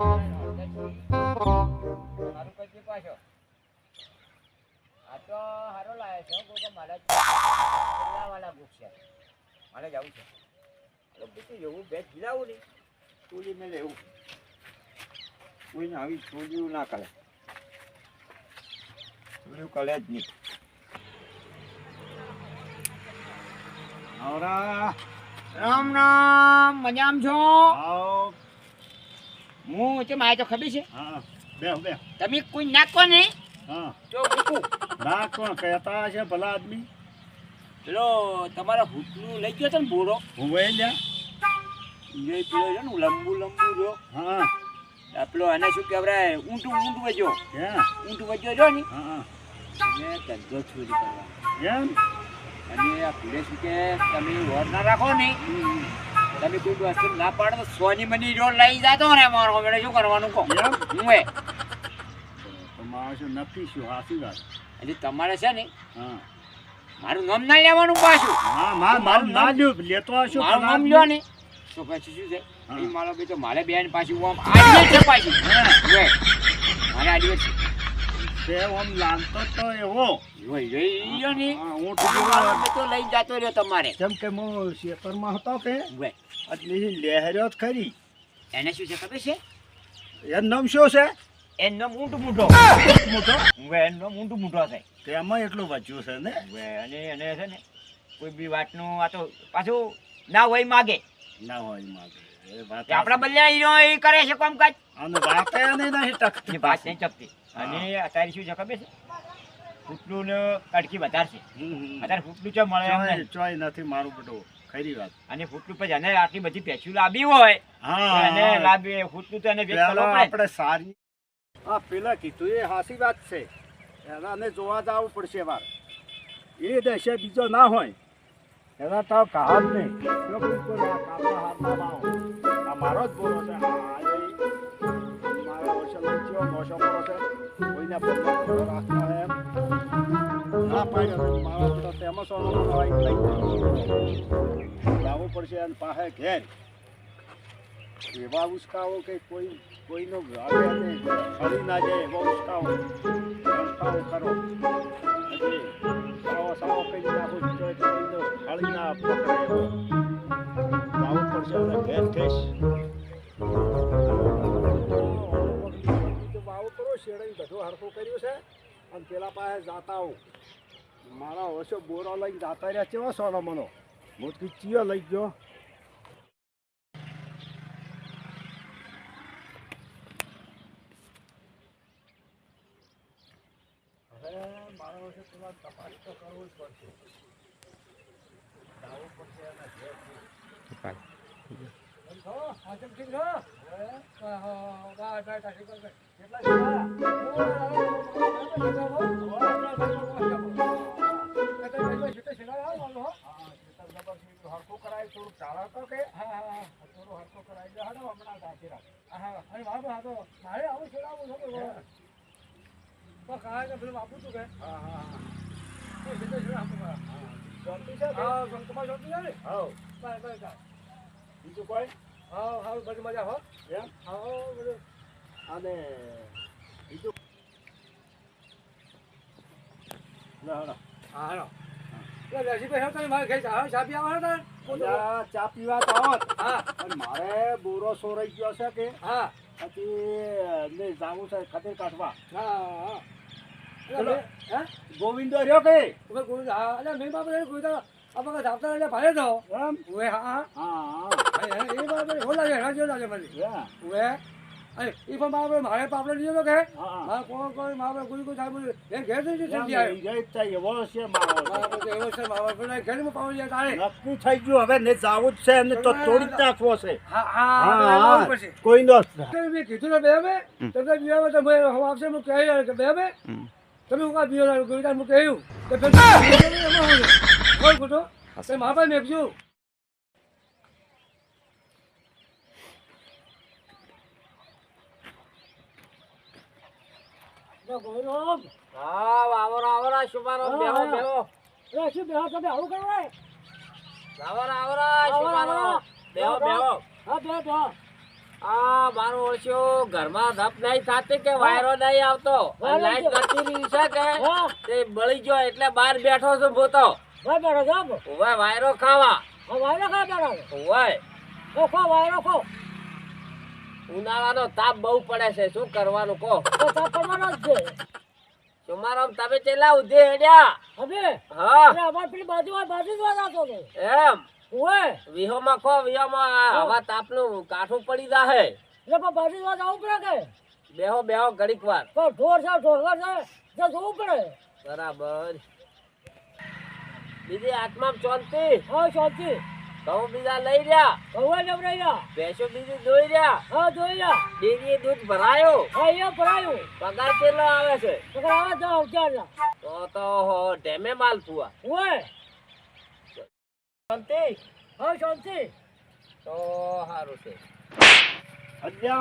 મારું કઈ પાછો આ તો હારો લાવે છે કોઈ મારે વાળા બુક છે મારે જવું છે બીજું એવું બેગ ગિરાવું નહીં ચોરી મેં લેવું કોઈને આવી ચોરીઓ ના કરે ચોરીઓ કરે જ નહીં આવરા રામ રામ મજામ છો આવ હું છે મારે તો ખબર છે હા બેહો બેહો તમે કોઈ નાખો ને હા તો મૂકું ના કોણ કહેતા છે ભલા આદમી પેલો તમારા ભૂતનું લઈ ગયો હતો ને બોરો હું વહી લ્યા એ પેલો છે ને લંબુ જો હા પેલો એને શું કહેવાય ઊંટું વજ્યો ક્યાં ઊંટું વજ્યો જો ને હા મેં ધંધો ચોરી કરવા એમ અને આ ભૂલે શું કે તમે વોર ના રાખો ને તમે કોઈ વસ્તુ ના પાડો તો સોની મની જો લઈ જાતો ને અમારો હવે શું કરવાનું કહો એમ હું એ તમારે શું નક્કી શું હાસી વાત એટલે તમારે છે ને હા મારું નામ ના લેવાનું પાછું હા મારું ના લ્યો લેતો આવશો મારું નામ લ્યો ને તો પછી શું છે એ મારો ભાઈ તો મારે બેન પાછી હું આમ આડિયત છે પાછી હવે મારે આડિયત છે તે આમ લાગતો તો એવો યો ને હા, ઊંટ તો લઈ જતો રહ્યો તમારે જેમ કે હું શેતરમાં હતો કે વે એટલે લહેર્યો જ ખરી એને શું છે ખબર છે એનું નામ શું છે એનો ઊંટ મૂઠો મોટો વે એનો ઊંટ મૂઠો થાય તેમાં એટલું બચ્યું છે ને વે અને એને છે ને કોઈ બી વાતનું આ તો પાછું ના હોય માગે ના હોય માગે એ વાત આપણા બલ્લે એ કરે છે કામકાજ અને વાત નહીં ટકતી એ વાત નહીં ચપતી અને અત્યારે શું છે ખબર છે ફૂટલું ને કડકી વધારે છે અત્યારે ફૂટલું છે મળે એમ નહીં. ચોય નથી મારું બધું ખરી વાત અને ફૂટલું પછી એને આટલી બધી પેચ્યું લાવી હોય તો એને લાવી ફૂટલું તો એને વેચ કરવો પડે. આપણે સારી હા પેલા કીધું એ હાસી વાત છે એનાને જોવા જવું પડશે વાર એ દેશે બીજો ના હોય એના તો કામ નહીં જો બિલકુલ આ કાપના હાથમાં લાવો. આ મારો જ બોલો છે મારા વર્ષે લઈ ગયો મોસો બોલો છે કોઈને રાખતા એમ ના પાડ્યો મારા તો તેમાં સોનો લાવવું પડશે અને પાસે ઘેર એવા ઉસકાવો કે કોઈનો ફરી ના જાય એવો ઉસકાવો કરો સાવો કરી નાખું તો કોઈનો ફળી ના પકડે એવો લાવવું પડશે અને ઘેર થઈશ વાવું કરો શેડાઈ બધું હરખું કર્યું છે અને પેલા પાસે જાતા આવું મારા ઓછો બોરો લઈને જાતા રહ્યા કેવો સોનો મનો હું ચીયો લઈ ગયો હવે મારા ઓછો પેલા તપાસ તો કરવું જ પડશે જાવું પડશે અને ઘેર હરખું કરાય થોડુંક ચાલો તો કે થોડું હરખું કરાવી દે હમણાં રાખી રાખ મારે આવું છે આપું છું કે બીજું કોઈ હા બધી મજા હો એમ અને બીજું ચા પીવા તો આવત મારે બોરો સોરાઈ ગયો છે કે પછી જાવું છે ખતર કાઢવા ગોવિંદો રહ્યો કે ભારે તો મારે પાપડો લીધો કે કોઈ મારે કોઈ કોઈ સાહેબ ઘેર થઈ એવો છે નક્કી થઈ ગયું હવે ને જવું જ છે એમને તો તોડી જ નાખવો છે કોઈ નો મેં કીધું ને બે તમે બીવા તમે આવશે હું કહી કે બે તમે હું કા બીવા ગોવિંદા હું કહ્યું કોઈ ખોટો મારા પાસે મેકજો આવરા શુભારામ બેહો બેહો શું બેહો તમે આવું કરો આવરા શુભારામ બેહો બેહો હા બેહો બેહો આ મારો ઓળશો ઘરમાં ધપ નહીં થતી કે વાયરો નહીં આવતો લાઈટ નથી રહી છે કે તે બળી ગયો એટલે બહાર બેઠો છું ભૂતો ઓવે વાયરો ખાવા ઓવે ઉનાળાનો તાપ બહુ પડે છે શું કરવાનું કહો તમારો તમે ચેલા ઉધે હેડ્યા હા એમ વિહોમાં ખો વિહોમાં હવા તાપનું કાઠું પડી જાહે બેહો બેહો ઘડીક વાર બરાબર બીજી આત્મા શાંતિ ઘઉં બીજા લઈ રહ્યા ભેંસો બીજી દોઈ રહ્યા ડેરીએ દૂધ ભરાયો પગાર કેટલો આવે છે તો ઢેમે માલ પુઆ શાંતિ તો સારું છે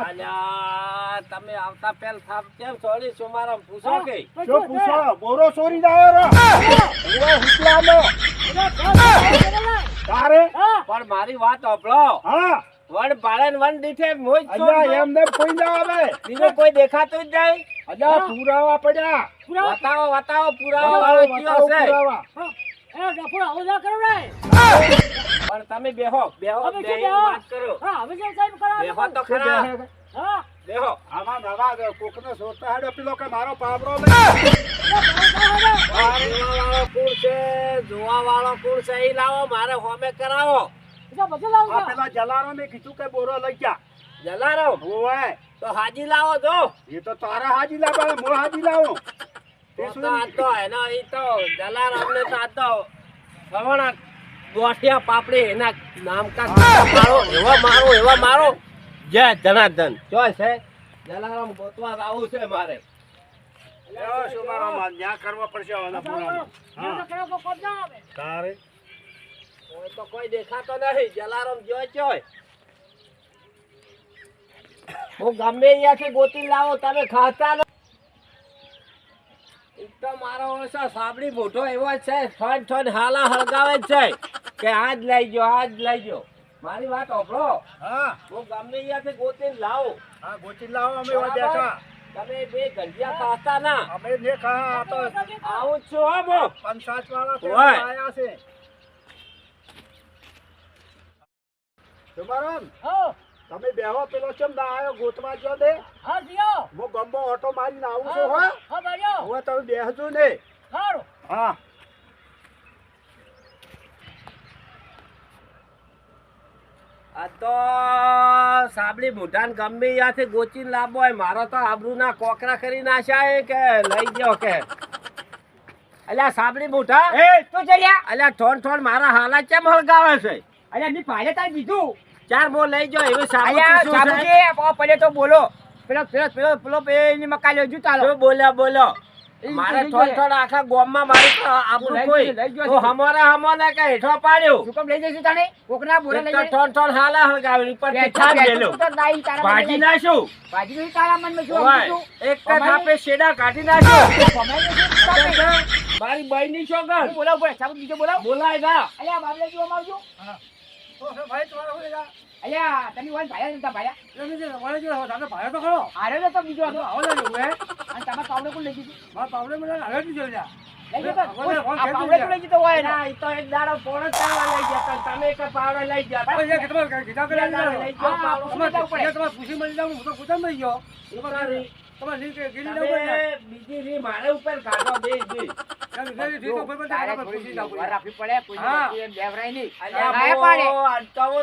અલ્યા તમે આવતા પેલ થાપ કેમ છોડી સુમારામ પૂછો કે શું પૂછો બોરો ચોરી જાય રો ઓય હુકલાનો તારે પણ મારી વાત સાંભળો હા વણ પાળે ને વણ દીઠે મોજ અલ્યા એમને કોઈ ના આવે બીજું કોઈ દેખાતું જ નહીં અલ્યા પુરાવા પડ્યા બતાવો પુરાવો વાળો કયો છે પણ તમે બેહો બેહીને વાત કરો બેહો તો ખરા બેહો આમાં નવા કોકને સોતા હેડો પેલો કે મારો પાવડો વાળો કુળ છે જોવા વાળો કુળ છે ઈ લાવો મારે હોમે કરાવો આ પેલા જલારો ને કીધું કે બોરો લઈ ગયા જલારામ ઓય તો હાજી લાવો જો એ તો તારા હાજી લાવે મો હાજી લાવો એનો ઈ તો જલારામ ને તો આ તો સવણા ગોઠિયા પાપડી એના નામ કા એવા મારો જય જનાર્દન ચોય છે જલારામ ગોતવા આવું છે મારે શું મારો ન્યા કરવા પડશે હવે પુરાનો તારે કોઈ તો કોઈ દેખાતો નહીં જલારામ જોય ચોય હું ગમે અહીંયાથી ગોતી લાવો તમે ખાતા ન એક તો મારો ઓછો સાબડી મોટો એવો જ છે ઠન હાલા હળગાવે જ છે કે આજ લઈ ગયો મારી વાત સાંભળો હા હું ગમે અહીંયાથી ગોતીને લાવો હા ગોચી લાવો અમે ઓય બેઠા તમે બે ગંજિયા ખાતા ના અમે ને ખા આ તો આવું જ છું હો બો પંચાયત વાળા તે ઓય. આયા છે તમારા તમે બેહો પેલો ચમ ના આયો ગોતવા જો દે હું ગંબો ઓટો મારીને આવું છું હો હવે તમે બેહજો ને હા આ તો સાબડી મોઢાને ગમે ત્યાંથી ગોચીને લાવવો હોય મારો તો આબરૂના કોકરા કરી નાખ્યા કે લઈ ગયો કે અલ્યા સાબડી મોઢા અલ્યા ઠોન મારા હાલા કેમ હળગાવે છે ચાર મો લઈ જાઓ એવી સાબુ બોલો પેલો બોલો મારે ઠોન આખા ગામમાં મારી આપણું કોઈ તો હમોને કે હેઠો પાડ્યો ઠોન હાલા હળગાવે ઉપર છાપ દેલો ભાજી નાખ્યું એક થાપે શેડા કાઢી નાખ્યો મારી બહેની છોકર બોલાય જા ભાઈ તમારો હોય જા તમે ભાયા નતા ભાયા વળે જો તમે ભાઈ તો ખરો આરે તો બીજો હતો આવો લાજો હે અને તમારા પાવડે કોણ લઈ દીધું મારા પાવડે મને હવે જ જોઈ જા લઈ જતો આ પાવડે કોણ લઈ જતો હોય ના ઈ તો એક દાડો પોણો ચાલવા લઈ ગયા તમે એક પાવડો લઈ ગયા ભાઈ કે તમારે કીધા કરે લઈ ગયો પાવડો તમારે પૂછી મળી જાવ હું તો પૂછા મળી ગયો તમારે લીક ગીરી દઉં પડે બીજી રી મારે ઉપર કાઢો બે રાખવી પડે કોઈ હા. દેવરાય નહીં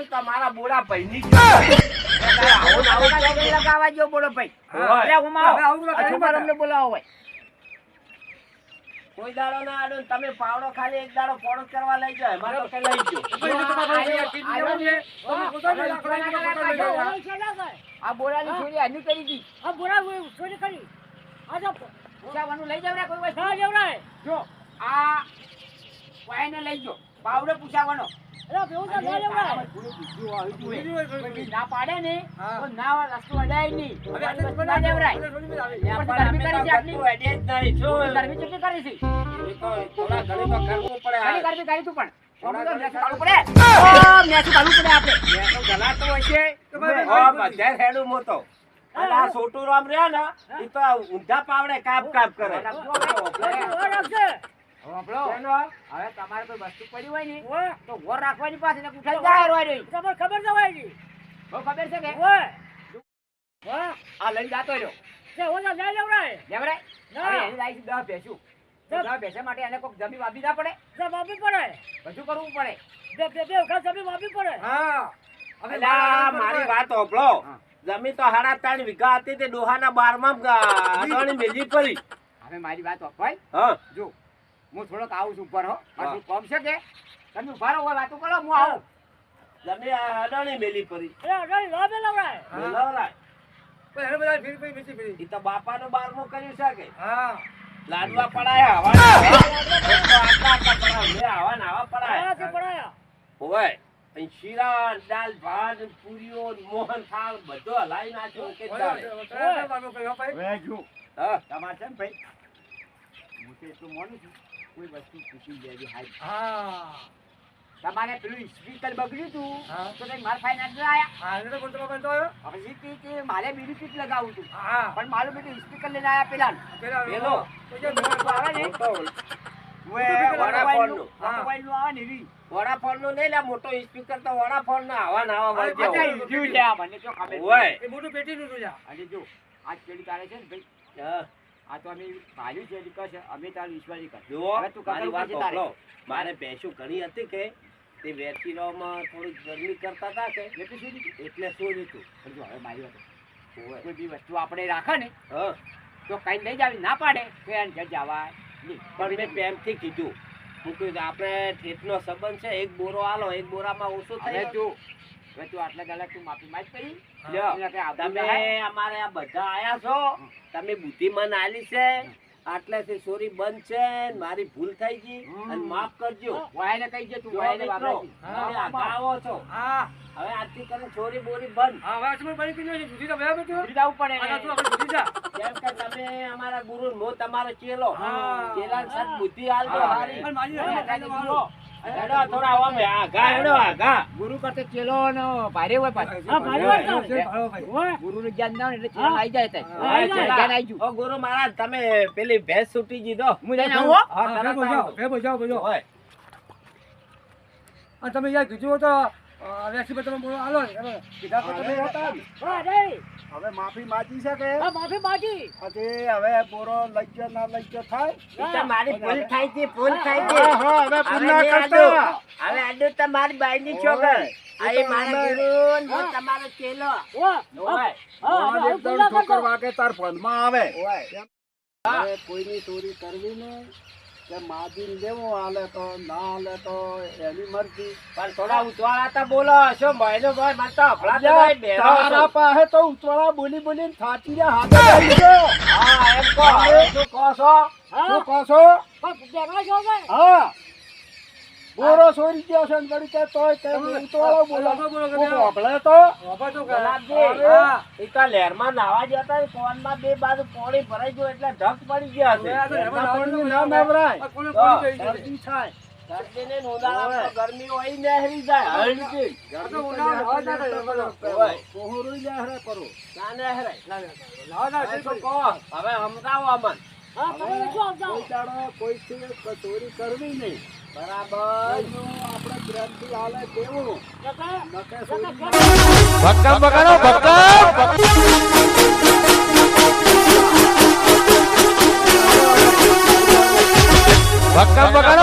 તમારા બોડા ભાઈની લગાવવા જો બોલો ભાઈ હા. એટલે હું હવે આવું તો અછું પર અમને બોલાવો હોય કોઈ દાડો ના આડો ને તમે પાવડો ખાલી એક દાડો પોણો કરવા લઈ જાય મારે તો કઈ લઈ ગયો આ બોરાની છોડી આની કરી દી આ બોરા છોડી કરી આ જો પૂછાવાનું લઈ જાવ કોઈ વસ્તુ લઈ જાવ જો આ વાયને લઈ જો પાવડો પૂછાવાનો અરે બેવું તો લઈ જાવ ના પાડે ને તો ના રસ્તો અડાય નહીં ના દેવરાય ગરમી કરી છે આટલી ગરમી કેટલી કરી છે થોડા ઘણી તો કરવું પડે ગરમી કરી તું પણ મેસું પાડવું પડે. ઓ, મેસું પાડવું પડે આપણે. મેં તો ગલાતો હશે. ભાઈ, હો, બધે હેડું મોતો. અને આ છોટું રામ રહ્યા ને એ તો ઊંધા પાવડે કાપ કાપ કરે. હોંભળો. શેનો? હવે તમારે કોઈ વસ્તુ પડી હોય ને તો વોર રાખવાની પાસે ને ઉઠાઈ જાય રોય રહી. બહુ ખબર છે કે આ લઈ જાતો રહ્યો લેવરાય. હવે એની લાઈફ 10 ભેંસું. તો 10 ભેંસા માટે એને કોઈક જમીન વાપી ના પડે, બધું કરવું પડે. હા અલા, મારી વાત હોભળો. હા. જમીન તો 3.5 વીઘા હતી તે ડોહાના 12માં અડવાણી મેલી પડી. હવે મારી વાત ભાઈ હા જો હું થોડોક આવું છું ઉપર હો. હા. મારું કામ છે કે તમે ઉભા રહો, વાતો કરો, હું આવું. જમીન અડવાણી મેલી પડી. હા. મેલાવરાય. પણ એને બધા ફેરી ફેરી ફેરી. ઈ તો બાપાનું 12મું કર્યું છે કે હા લાડવા પડાયા આટલા આવા ને આવા પડાયા હોય. અહીં શીરા દાલ ભાત પૂરીઓ મોહન થાળ બધો હલાવી નાખ્યો કે દાડે. હવે જો હા તમારે છે ને ભાઈ હું તો એટલું માનું છું કોઈ વસ્તુ પૂછી દેવી હાઈ. હા તમારે પેલું સ્પીકર બગડ્યું હતું હા. તો કઈ માર ફાઈન ના આયા. હા એને તો બોલતો બાબા તો આવ્યો. હવે ઈ કે મારે બીજું ચીજ લગાવું હતું હા પણ મારું બેટું સ્પીકર લઈને આયા પેલા પેલા પેલો. તો જે મોટો આવે ને વડાફોનનું. મોબાઈલનું આવે ને એવી. વડાફોનનું નહીં લે, મોટો સ્પીકર તો વડાફોનના આવા ને આવા અરે, વાગ્યા હોય. બધાય જોઈ લે આ મને તો ખબર હોય. છે. એ મોટું પેટીનું હતું જા. અને જો આજ પેલી તારે છે ને ભાઈ હા. આ તો અમે ભાલ્યું છે એટલે કહે અમે તારું વિશ્વાસી કર. જુઓ, હવે તું મારી વાત કકલ તારે. સાંભળો. મારે ભેંસું ઘણી હતી કે તે વેચીલોમાં થોડીક ગરમી કરતા હતા કે એટલે શું થયું? એટલે શું રીતું. પણ જો હવે મારી વાત હોય. કોઈ બી વસ્તુ આપણે રાખે ને હા તો કઈ લઈ જાવી ના પાડે તો એને ઘર જવાય નહીં. પણ મેં પ્રેમથી કીધું હું કીધું આપણે ઠેઠનો સંબંધ છે, એક બોરો આલો, એક બોરામાં ઓછું હવે થઈ તું હવે તું આટલા દાડા તું માફી માંગ કરી. લ્યો, એટલે કે આબરૂ તમે જાય. અમારે આ બધા આયા છો, તમે બુદ્ધિમાન આલી છે, આટલેથી ચોરી બંધ છે, ને મારી ભૂલ થઈ ગઈ અને માફ કરજો. વાયને કહી દે તું જો વાયને મિત્રો, વાપરાય. તમે આગા આવો છો, હા હવે આજથી કરીને ચોરી બોરી બંધ. હા વાત સમજ પડી કે નહીં જુદી તો બરાબર તો ભૂલી જવું પડે આ ને. તું આપણે જુદી જા. કેમ કે તમે અમારા ગુરુ, હું તમારો ચેલો. હા. ચેલાને સદ બુદ્ધિ આલજો હા. હારી. પણ મારી હવે વાત કાંઈ નહીં જુઓ. હેડો થોડા આમ આગા હેડો આગા. ગુરુ કરતે ચેલો નો ભારે હોય પાછો. હા, ભારે હોય તો. હે. ભારો ભાઈ. ગુરુનું જ્ઞાન ના હોય એટલે ચેલો આવી જાય ત્યાં. હા, જ્ઞાન ચેલા. આવી ગયું. ઓ ગુરુ મહારાજ, તમે પેલી ભેંસ છૂટી દીધો. હું જઈને આવું હો. હા, હા, તરત ભે બોજાવો, આવજો. ભે બોજાવો, બોજાવો. હોય. અને તમે યાર કીધું તો વેક્સી પર તમે બોલો હાલો ને. કીધા તો તમે હતા જ. હવે માફી માંગી છે કે હજી હવે બોરો લઈ ગયો ના લઈ ગયો થાય ઈ તો મારી ભૂલ થઈ ગઈ, ભૂલ થઈ ગઈ. હા, હા, હવે ભૂલ ના હવે કરતા. હવે આડું તમારી બાઈની છોકર. આ એ મારા ગુરુ, ને હું તમારો ચેલો. હોય. ભગવાન એકદમ ઠોકર વાગે તાર ફોનમાં આવે હોય. હવે કોઈની ચોરી કરવી નહીં કે માજીને લેવો હાલે તો ના હાલે તો એની મરજી. પણ થોડા ઉતવાળા તો બોલો. શું મહિનો ભાઈ મને તો હફળા તો ભાઈ બેરો તારા છો. પાસે તો ઉતવાળા બોલી બોલીને થાકી ગયા હાથે આવી ગયો. હા, એમ કહો. હવે શું કહો છો? શું કહો છો? હા બોરો ચોરી ગયો છે ને વળી કે તોય કે ઉતવાળો બોલો બોલો, બોલો, કોક બોલો. હોભળે તો બાબા તો ગુલાબજી, હા. ઈ તો લહેરમાં નાવા જતા ને ફોનમાં બે બાજુ પાણી ભરાઈ ગયું એટલે ઢગ પડી ગયા હવે આ તો હશે. એમાં પાણી નાવાનું ના નવરાય. આ કોને કોને કહી દીધું? શરદી થાય શરદીને ને ઉનાળામાં તો ગરમી હોય ને નહેરી જાય. હળદી. આ તો ઉનાળો હવા ના થાય, એમાં તો. હોય. કોહરું લહેરે કરો. ના નહેરાય. ના, ના, ના. લાવો, ના, હવે તે તો કોઈ. કહો. હવે સમજાવો અમને. કોઈ દાડો કોઈથી ચોરી કરવી નહીં. બરાબર. કોઈનું આપણે પ્રેમથી હાલે દેવું. નકે ચોરી ભક્કમ બગાડો ભક્કમ ભક્કમ બગાડો